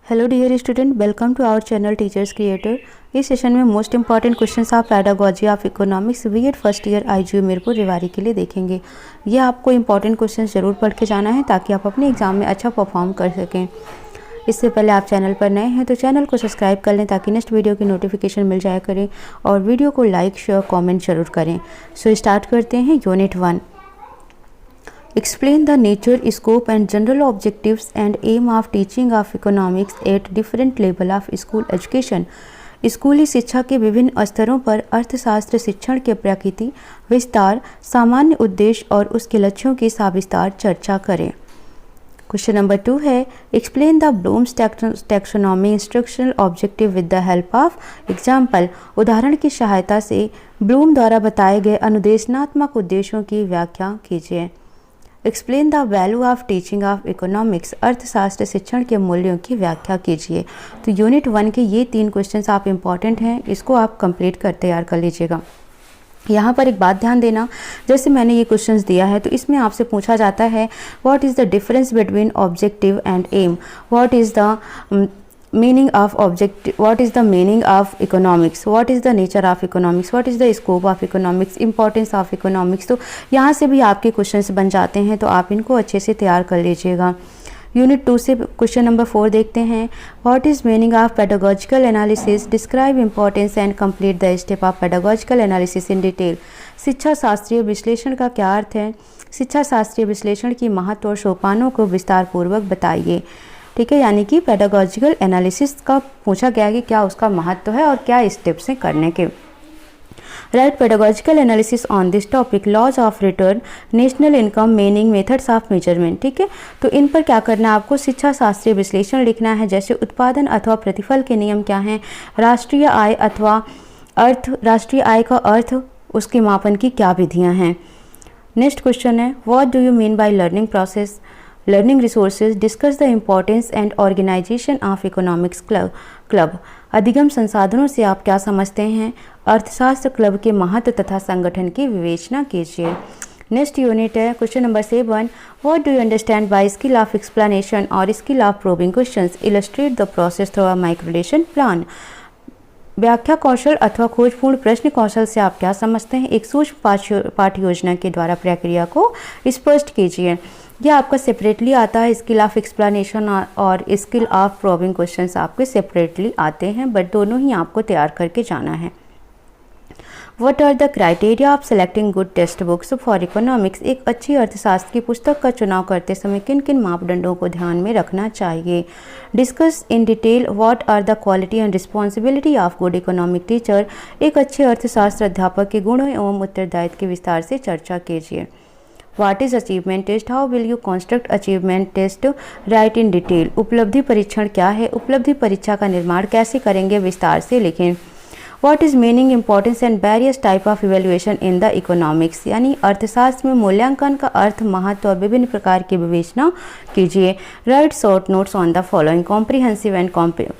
Hello dear student, welcome to our channel teachers creator. इस session में most important questions of pedagogy of economics BEd first year IGU Meerpur Rewari के लिए देखेंगे। ये आपको इंपॉर्टेंट क्वेश्चंस जरूर पढ़ के जाना है ताकि आप अपने एग्जाम में अच्छा परफॉर्म कर सकें। इससे पहले आप चैनल पर नए हैं तो चैनल को सब्सक्राइब कर लें ताकि नेक्स्ट वीडियो की नोटिफिकेशन मिल जाया करें और वीडियो को लाइक शेयर कॉमेंट जरूर करें। सो स्टार्ट करते हैं। Unit 1, Explain the nature, scope and general objectives and aim of teaching of economics at different level of school education। स्कूली शिक्षा के विभिन्न स्तरों पर अर्थशास्त्र शिक्षण के प्रकृति, विस्तार, सामान्य उद्देश्य और उसके लक्ष्यों की सविस्तार चर्चा करें। क्वेश्चन नंबर 2 है explain the Bloom's taxonomy instructional objective with the help of example. उदाहरण की सहायता से ब्लूम द्वारा बताए गए अनुदेशनात्मक उद्देश्यों की व्याख्या कीजिए। Explain the value of teaching of economics. अर्थशास्त्र शिक्षण के मूल्यों की व्याख्या कीजिए। तो यूनिट 1 के ये 3 क्वेश्चंस आप इम्पॉर्टेंट हैं, इसको आप कंप्लीट कर तैयार कर लीजिएगा। यहाँ पर एक बात ध्यान देना, जैसे मैंने ये क्वेश्चंस दिया है तो इसमें आपसे पूछा जाता है what is the difference between objective and aim, what is the meaning of objective, what is the meaning of economics, what is the nature of economics, what is the scope of economics, importance of economics। तो यहाँ से भी आपके questions बन जाते हैं, तो आप इनको अच्छे से तैयार कर लीजिएगा। यूनिट 2 से क्वेश्चन नंबर 4 देखते हैं। What is meaning of pedagogical analysis, describe importance and complete the step of pedagogical analysis in detail. शिक्षा शास्त्रीय विश्लेषण का क्या अर्थ है? शिक्षा शास्त्रीय विश्लेषण की महत्व और सोपानों को विस्तार पूर्वक बताइए। ठीक है, यानी कि पेडागोजिकल एनालिसिस का पूछा गया है कि क्या उसका महत्व है और क्या स्टेप्स हैं करने के। Write pedagogical analysis on this topic, laws of return, national income, meaning, methods of measurement. ठीक है, तो इन पर क्या करना है आपको? शिक्षा शास्त्रीय विश्लेषण लिखना है, जैसे उत्पादन अथवा प्रतिफल के नियम क्या हैं, राष्ट्रीय आय अथवा अर्थ, राष्ट्रीय आय का अर्थ, उसके मापन की क्या विधियाँ हैं। नेक्स्ट क्वेश्चन है what do you mean by learning process, learning resources, discuss the importance and organisation of economics club. अधिगम संसाधनों से आप क्या समझते हैं? अर्थशास्त्र क्लब के महत्व तथा संगठन की विवेचना कीजिए। नेक्स्ट यूनिट है question number 7, what do you understand by skill of explanation और skill of probing questions, illustrate the process through a microlesson plan. व्याख्या कौशल अथवा खोजपूर्ण प्रश्न कौशल से आप क्या समझते हैं? एक सूक्ष्म पाठ्य योजना के द्वारा प्रक्रिया को स्पष्ट कीजिए। यह आपका सेपरेटली आता है, स्किल ऑफ एक्सप्लेनेशन और स्किल ऑफ प्रोबिंग क्वेश्चंस आपके सेपरेटली आते हैं, बट दोनों ही आपको तैयार करके जाना है। What are the criteria of selecting good textbooks for economics. एक अच्छी अर्थशास्त्र की पुस्तक का चुनाव करते समय किन किन मापदंडों को ध्यान में रखना चाहिए। Discuss in detail what are the quality and responsibility of good economic teacher. एक अच्छे अर्थशास्त्र अध्यापक के गुणों एवं उत्तरदायित्व के विस्तार से चर्चा कीजिए। What is achievement test? How will you construct achievement test? Write in detail। उपलब्धि परीक्षण क्या है? उपलब्धि परीक्षा का निर्माण कैसे करेंगे? विस्तार से लिखें। What is meaning, importance and various type of evaluation in the economics? यानी अर्थशास्त्र में मूल्यांकन का अर्थ, महत्व और विभिन्न प्रकार की विवेचना कीजिए। Write short notes on the following: comprehensive and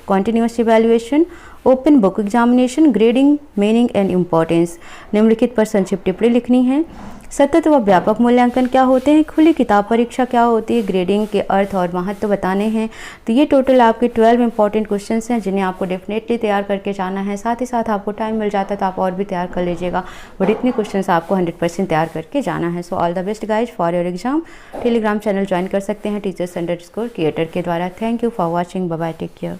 continuous evaluation, open book examination, grading, meaning and importance. निम्नलिखित पर संक्षिप्त टिप्पणी लिखनी है। सतत व व्यापक मूल्यांकन क्या होते हैं? खुली किताब परीक्षा क्या होती है? ग्रेडिंग के अर्थ और महत्व बताने हैं। तो ये टोटल आपके 12 इंपॉर्टेंट क्वेश्चंस हैं जिन्हें आपको डेफिनेटली तैयार करके जाना है। साथ ही साथ आपको टाइम मिल जाता है तो आप और भी तैयार कर लीजिएगा, बट इतने क्वेश्चंस आपको 100% तैयार करके जाना है। So all the best guys for your exam. Telegram channel join कर सकते हैं टीचर्स_क्रिएटर के द्वारा। Thank you for watching, bye bye, take care.